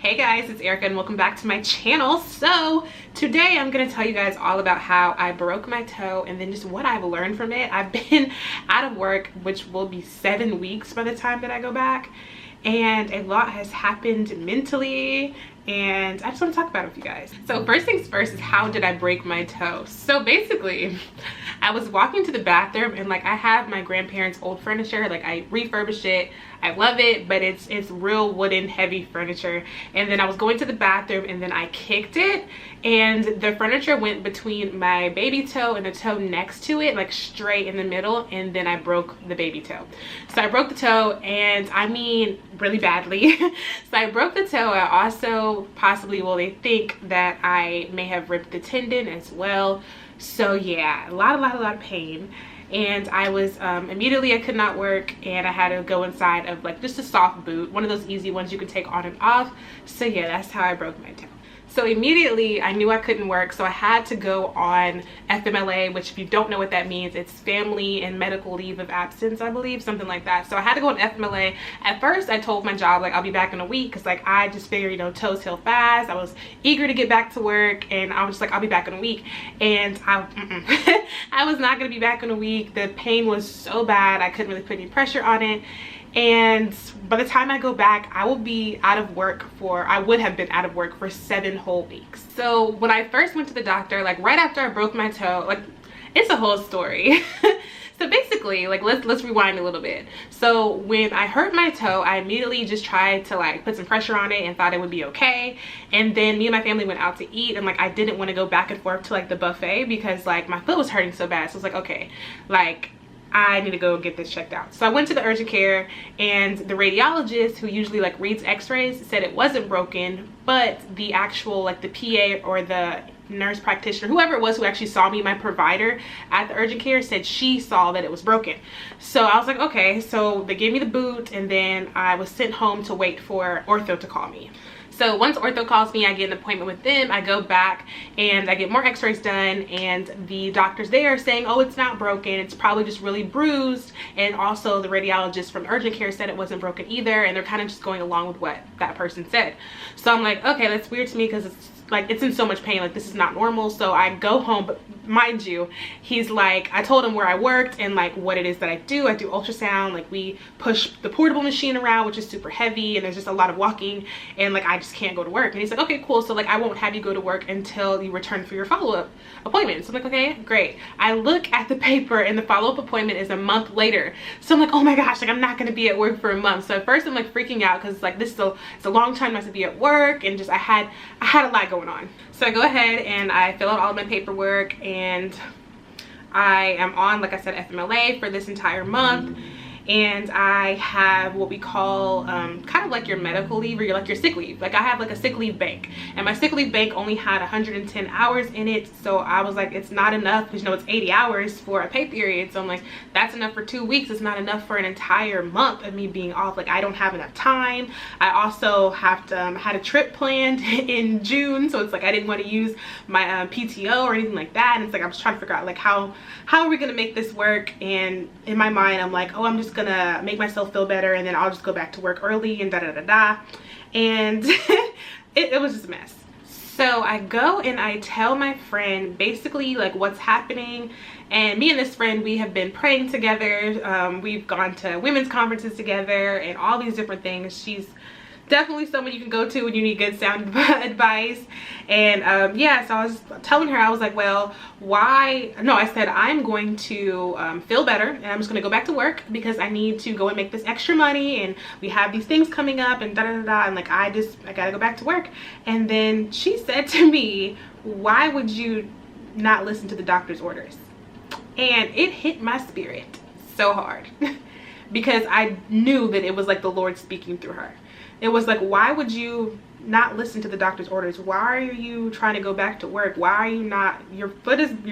Hey guys, it's Erica and welcome back to my channel. So today I'm going to tell you guys all about how I broke my toe and then just what I've learned from it. I've been out of work, which will be 7 weeks by the time that I go back, and a lot has happened mentally and I just want to talk about it with you guys. So first things first is, how did I break my toe? So basically I was walking to the bathroom and like I have my grandparents' old furniture, like I refurbished it. I love it, but it's real wooden heavy furniture. And then I was going to the bathroom and then I kicked it and the furniture went between my baby toe and the toe next to it, like straight in the middle, and then I broke the baby toe. So I broke the toe, and I mean really badly. So I broke the toe. I also possibly, well, they think that I may have ripped the tendon as well. So yeah, a lot of pain. And I was immediately, I could not work, and I had to go inside of like just a soft boot, one of those easy ones you can take on and off. So yeah, that's how I broke my toe. So immediately I knew I couldn't work, so I had to go on FMLA, which if you don't know what that means, it's family and medical leave of absence, I believe, something like that. So I had to go on FMLA. At first I told my job like I'll be back in a week, because like I just figured, you know, toes heal fast. I was eager to get back to work, and I was just like, I'll be back in a week. And I was not going to be back in a week. The pain was so bad I couldn't really put any pressure on it. And by the time I go back, I will be out of work for, I would have been out of work for 7 whole weeks. So when I first went to the doctor, like right after I broke my toe, like it's a whole story. So basically, like let's rewind a little bit. So when I hurt my toe, I immediately just tried to like put some pressure on it and thought it would be okay. And then me and my family went out to eat, and like I didn't want to go back and forth to like the buffet because like my foot was hurting so bad. So I was like, okay, like I need to go get this checked out. So I went to the urgent care, and the radiologist, who usually like reads x-rays, said it wasn't broken, but the actual like the PA or the nurse practitioner, whoever it was who actually saw me, my provider at the urgent care, said she saw that it was broken. So I was like, okay. So they gave me the boot, and then I was sent home to wait for ortho to call me. So once ortho calls me, I get an appointment with them. I go back and I get more x-rays done, and the doctors there are saying, oh, it's not broken, it's probably just really bruised. And also the radiologist from urgent care said it wasn't broken either, and they're kind of just going along with what that person said. So I'm like, okay, that's weird to me, because it's like it's in so much pain, like this is not normal. So I go home, but mind you, he's like, I told him where I worked and like what it is that I do ultrasound. Like we push the portable machine around, which is super heavy, and there's just a lot of walking, and like I just can't go to work. And he's like, okay, cool, so like I won't have you go to work until you return for your follow-up appointment. So I'm like, okay, great. I look at the paper and the follow-up appointment is a month later. So I'm like, oh my gosh, like I'm not gonna be at work for a month. So at first I'm like freaking out, because like this is it's a long time not to be at work, and just I had a lot going on. So I go ahead and I fill out all of my paperwork, and I am on, like I said, FMLA for this entire month. And I have what we call kind of like your medical leave, or your sick leave. Like I have like a sick leave bank, and my sick leave bank only had 110 hours in it. So I was like, it's not enough, because you know it's 80 hours for a pay period. So I'm like, that's enough for 2 weeks. It's not enough for an entire month of me being off. Like I don't have enough time. I also have to had a trip planned in June, so it's like I didn't want to use my PTO or anything like that. And it's like I was trying to figure out like how are we gonna make this work. And in my mind I'm like, oh, I'm just gonna make myself feel better, and then I'll just go back to work early, and and it was just a mess. So I go and I tell my friend basically like what's happening, and me and this friend, we have been praying together. We've gone to women's conferences together and all these different things. She's definitely someone you can go to when you need good sound advice. And yeah, so I was telling her, I was like, well, I said I'm going to feel better, and I'm just going to go back to work because I need to go and make this extra money, and we have these things coming up, and and like I gotta go back to work. And then she said to me, why would you not listen to the doctor's orders? And it hit my spirit so hard because I knew that it was like the Lord speaking through her. It was like, why would you not listen to the doctor's orders? Why are you trying to go back to work? Why are you not, your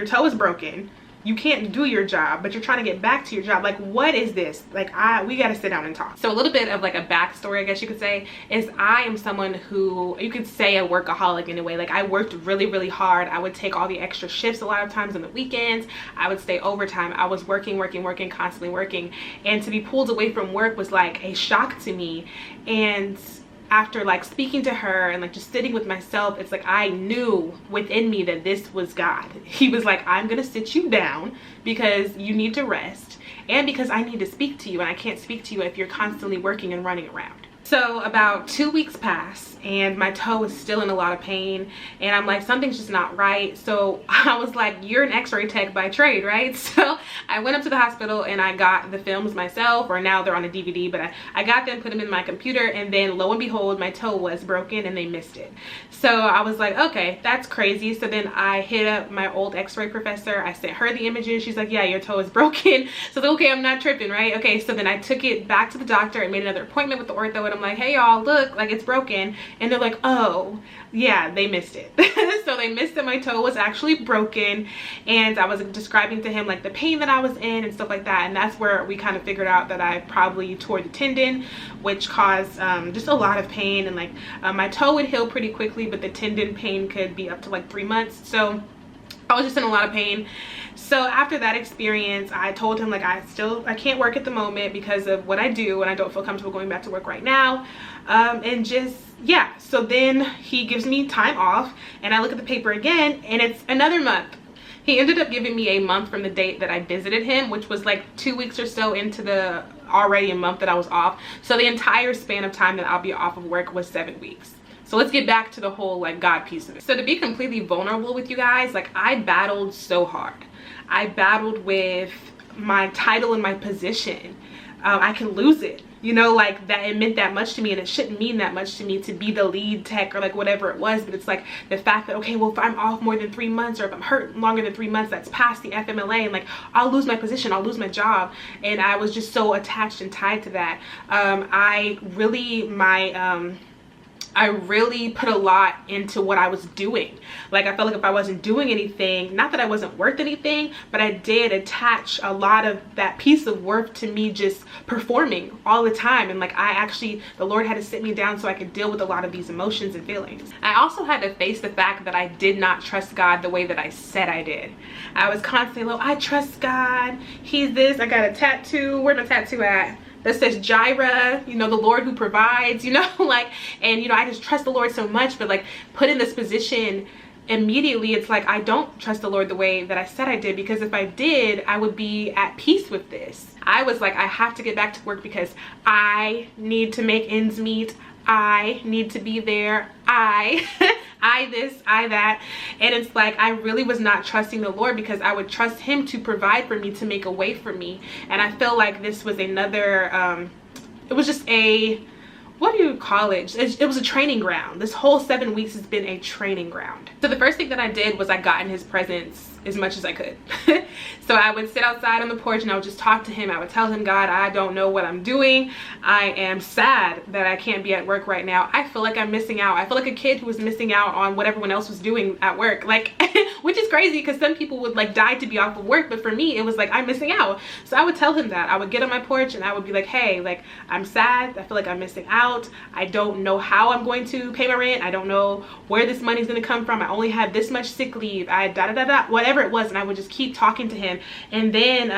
toe is broken. You can't do your job, but you're trying to get back to your job. Like, what is this? Like, we got to sit down and talk. So a little bit of like a backstory, I guess you could say, is I am someone who, you could say a workaholic in a way. Like I worked really, really hard. I would take all the extra shifts a lot of times on the weekends. I would stay overtime. I was working, constantly working. And to be pulled away from work was like a shock to me. And after like speaking to her and like just sitting with myself, it's like I knew within me that this was God. He was like, I'm gonna sit you down because you need to rest, and because I need to speak to you, and I can't speak to you if you're constantly working and running around. So about 2 weeks pass and my toe is still in a lot of pain, and I'm like, something's just not right. So I was like, you're an x-ray tech by trade, right? So I went up to the hospital and I got the films myself, or now they're on a DVD, but I got them, put them in my computer, and then lo and behold, my toe was broken and they missed it. So I was like, okay, that's crazy. So then I hit up my old x-ray professor. I sent her the images. She's like, yeah, your toe is broken. So like, okay, I'm not tripping, right? Okay, so then I took it back to the doctor and made another appointment with the ortho, and I'm like, hey y'all, look, like it's broken. And they're like, oh yeah, they missed it. So they missed that my toe was actually broken, and I was describing to him like the pain that I was in and stuff like that, and that's where we kind of figured out that I probably tore the tendon, which caused just a lot of pain, and like my toe would heal pretty quickly, but the tendon pain could be up to like 3 months. So I was just in a lot of pain. So after that experience, I told him like I can't work at the moment because of what I do, and I don't feel comfortable going back to work right now. And just, yeah, so then he gives me time off, and I look at the paper again and it's another month. He ended up giving me a month from the date that I visited him, which was like 2 weeks or so into the already a month that I was off. So the entire span of time that I'll be off of work was 7 weeks. So let's get back to the whole like God piece of it. So to be completely vulnerable with you guys, like I battled so hard. I battled with my title and my position. I can lose it, you know, like that it meant that much to me, and it shouldn't mean that much to me to be the lead tech or like whatever it was. But it's like the fact that, okay, well, if I'm off more than 3 months, or if I'm hurt longer than 3 months, that's past the FMLA, and like I'll lose my position, I'll lose my job. And I was just so attached and tied to that. I really put a lot into what I was doing. Like I felt like if I wasn't doing anything, not that I wasn't worth anything, but I did attach a lot of that piece of worth to me just performing all the time. And like the Lord had to sit me down so I could deal with a lot of these emotions and feelings. I also had to face the fact that I did not trust God the way that I said I did. I was constantly like, I trust God, he's this. I got a tattoo, where's my tattoo at? That says Jireh, you know, the Lord who provides, you know, like, and you know, I just trust the Lord so much. But like put in this position immediately, it's like I don't trust the Lord the way that I said I did, because if I did, I would be at peace with this. I was like, I have to get back to work because I need to make ends meet. I need to be there. I this, I that. And it's like I really was not trusting the Lord, because I would trust him to provide for me, to make a way for me. And I feel like this was another it was just a, what do you call it? It was a training ground. This whole 7 weeks has been a training ground. So the first thing that I did was I got in his presence as much as I could. So I would sit outside on the porch and I would just talk to him. I would tell him, God, I don't know what I'm doing. I am sad that I can't be at work right now. I feel like I'm missing out. I feel like a kid who was missing out on what everyone else was doing at work. Like, which is crazy, because some people would like die to be off of work, but for me, it was like, I'm missing out. So I would tell him that. I would get on my porch and I would be like, hey, like, I'm sad. I feel like I'm missing out. I don't know how I'm going to pay my rent. I don't know where this money's going to come from. I only have this much sick leave. Whatever it was. And I would just keep talking to him. And then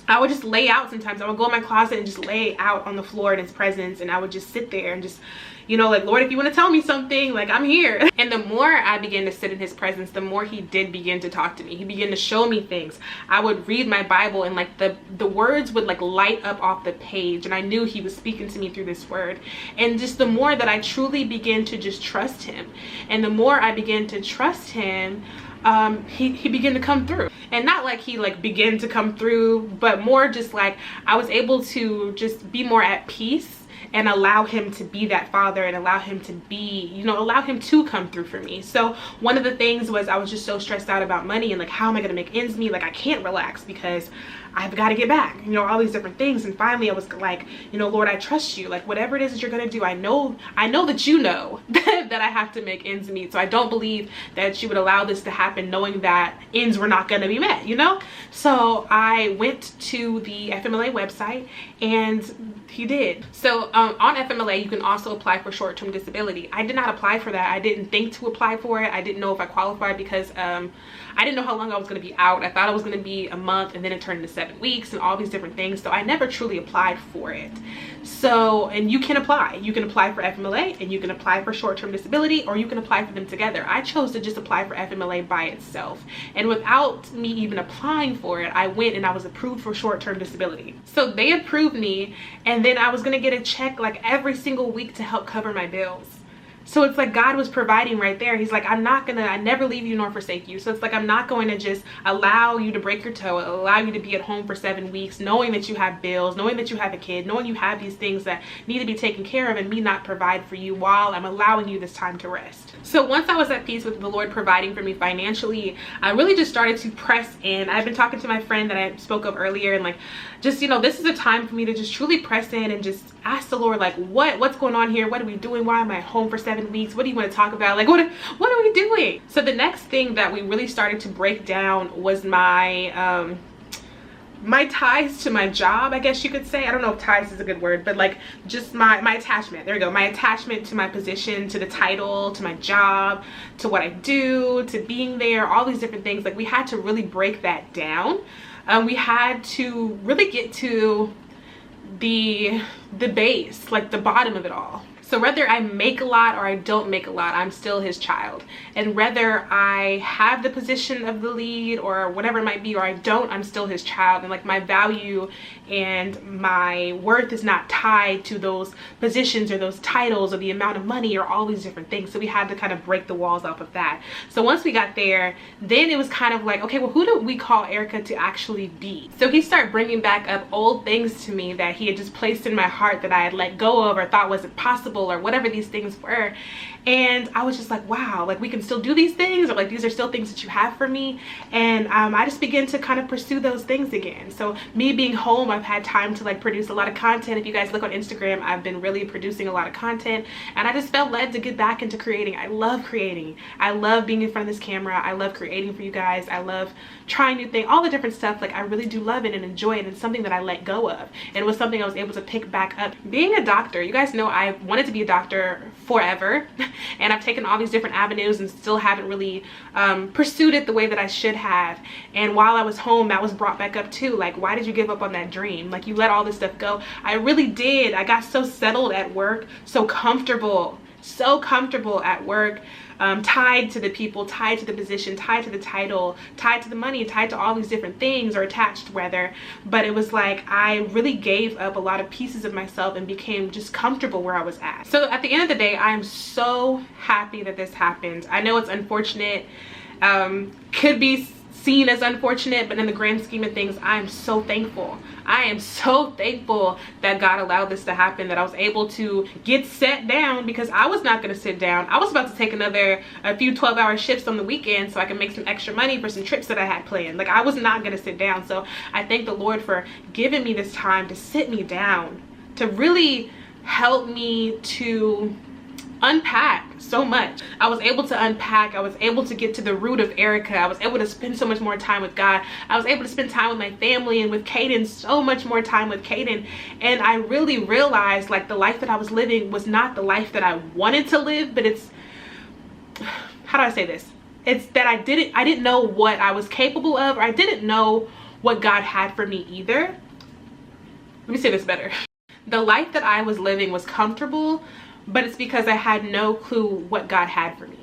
I would just lay out sometimes. I would go in my closet and just lay out on the floor in his presence, and I would just sit there and just, you know, like, Lord, if you want to tell me something, like, I'm here. And the more I began to sit in his presence, the more he did begin to talk to me. He began to show me things. I would read my Bible, and like the words would like light up off the page, and I knew he was speaking to me through this word. And just the more that I truly began to just trust him, and the more I began to trust him, he began to come through. And not like he like began to come through, but more just like I was able to just be more at peace and allow him to be that father, and allow him to be, you know, allow him to come through for me. So one of the things was I was just so stressed out about money, and like, how am I going to make ends meet? Like, I can't relax because I've got to get back, you know, all these different things. And finally I was like, you know, Lord, I trust you. Like, whatever it is that you're going to do, I know that you know that I have to make ends meet. So I don't believe that she would allow this to happen knowing that ends were not going to be met, you know? So I went to the FMLA website and he did. So on FMLA, you can also apply for short-term disability. I did not apply for that. I didn't think to apply for it. I didn't know if I qualified because I didn't know how long I was going to be out. I thought it was going to be a month and then it turned into 7 weeks and all these different things. So I never truly applied for it. So, and you can apply. You can apply for FMLA and you can apply for short-term disability, or you can apply for them together. I chose to just apply for FMLA by itself. And without me even applying for it, I went and I was approved for short-term disability. So they approved me, and then I was going to get a check like every single week to help cover my bills. So it's like God was providing right there. He's like, I never leave you nor forsake you. So it's like, I'm not going to just allow you to break your toe, allow you to be at home for 7 weeks, knowing that you have bills, knowing that you have a kid, knowing you have these things that need to be taken care of, and me not provide for you while I'm allowing you this time to rest. So once I was at peace with the Lord providing for me financially, I really just started to press in. I've been talking to my friend that I spoke of earlier, and like, just, you know, this is a time for me to just truly press in and just ask the Lord, like, what's going on here? What are we doing? Why am I home for 7 weeks? What do you want to talk about? Like, what are we doing? So the next thing that we really started to break down was my my ties to my job, I guess you could say. I don't know if ties is a good word, but like just my attachment. There we go. My attachment to my position, to the title, to my job, to what I do, to being there, all these different things. Like, we had to really break that down. We had to really get to the base, like the bottom of it all. So whether I make a lot or I don't make a lot, I'm still his child. And whether I have the position of the lead or whatever it might be, or I don't, I'm still his child. And like, my value and my worth is not tied to those positions or those titles or the amount of money or all these different things. So we had to kind of break the walls off of that. So once we got there, then it was kind of like, okay, well, who do we call Erica to actually be? So he started bringing back up old things to me that he had just placed in my heart that I had let go of or thought wasn't possible, or whatever these things were. And I was just like, wow, like, we can still do these things, or like, these are still things that you have for me. And I just began to kind of pursue those things again. So me being home, I've had time to like produce a lot of content. If you guys look on Instagram, I've been really producing a lot of content, and I just felt led to get back into creating. I love creating. I love being in front of this camera. I love creating for you guys. I love trying new things, all the different stuff. Like, I really do love it and enjoy it. It's something that I let go of, and it was something I was able to pick back up. Being a doctor, you guys know I wanted to be a doctor forever, and I've taken all these different avenues and still haven't really pursued it the way that I should have. And while I was home, that was brought back up too. Like, why did you give up on that dream? Like, you let all this stuff go. I really did. I got so settled at work, so comfortable at work, tied to the people, tied to the position, tied to the title, tied to the money, tied to all these different things, or attached rather. But it was like, I really gave up a lot of pieces of myself and became just comfortable where I was at. So at the end of the day, I am so happy that this happened. I know it's unfortunate, could be seen as unfortunate, but in the grand scheme of things, I am so thankful. I am so thankful that God allowed this to happen, that I was able to get set down, because I was not going to sit down. I was about to take a few 12-hour shifts on the weekend so I can make some extra money for some trips that I had planned. Like, I was not going to sit down. So I thank the Lord for giving me this time to sit me down, to really help me to unpack so much. I was able to unpack. I was able to get to the root of Erica. I was able to spend so much more time with God. I was able to spend time with my family and with Caden, so much more time with Caden. And I really realized, like, the life that I was living was not the life that I wanted to live, but it's, how do I say this? It's that I didn't know what I was capable of, or I didn't know what God had for me either. Let me say this better. The life that I was living was comfortable, but it's because I had no clue what God had for me.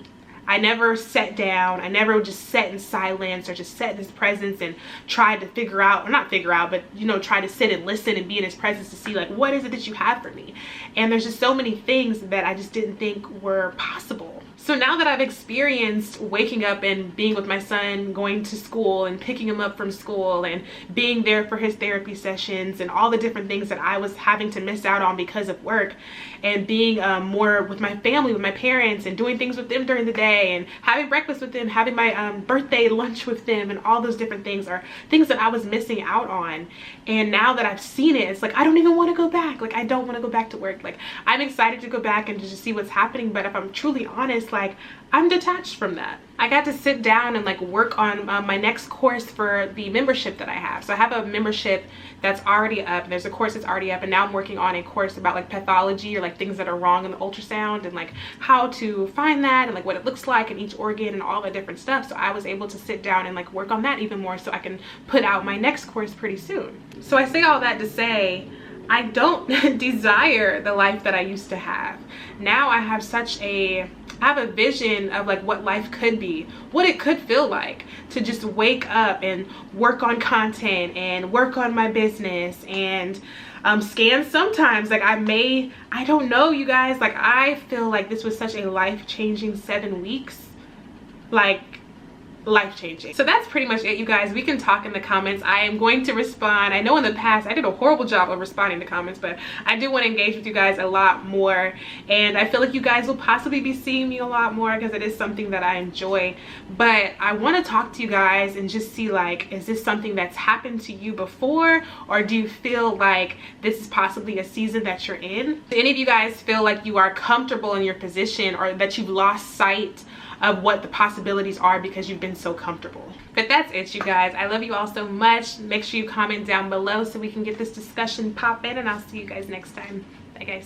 I never sat down. I never just sat in silence or just sat in his presence and tried to figure out, or not figure out, but, you know, try to sit and listen and be in his presence to see, like, what is it that you have for me? And there's just so many things that I just didn't think were possible. So now that I've experienced waking up and being with my son, going to school and picking him up from school and being there for his therapy sessions and all the different things that I was having to miss out on because of work, and being more with my family, with my parents, and doing things with them during the day and having breakfast with them, having my birthday lunch with them, and all those different things are things that I was missing out on. And now that I've seen it, it's like I don't even want to go back. Like, I don't want to go back to work. Like, I'm excited to go back and just see what's happening, but if I'm truly honest, like, I'm detached from that. I got to sit down and like work on my next course for the membership that I have. So I have a membership that's already up. There's a course that's already up, and now I'm working on a course about like pathology, or like things that are wrong in the ultrasound, and like how to find that, and like what it looks like in each organ and all the different stuff. So I was able to sit down and like work on that even more so I can put out my next course pretty soon. So I say all that to say, I don't desire the life that I used to have. Now I have I have a vision of like what life could be, what it could feel like to just wake up and work on content and work on my business and scan sometimes. Like, I don't know, you guys, like, I feel like this was such a life-changing 7 weeks, like life-changing. So that's pretty much it, you guys. We can talk in the comments. I am going to respond. I know in the past I did a horrible job of responding to comments, but I do want to engage with you guys a lot more, and I feel like you guys will possibly be seeing me a lot more because it is something that I enjoy. But I want to talk to you guys and just see, like, is this something that's happened to you before, or do you feel like this is possibly a season that you're in? Do any of you guys feel like you are comfortable in your position, or that you've lost sight of what the possibilities are because you've been so comfortable? But that's it, you guys. I love you all so much. Make sure you comment down below so we can get this discussion popping, and I'll see you guys next time. Bye, guys.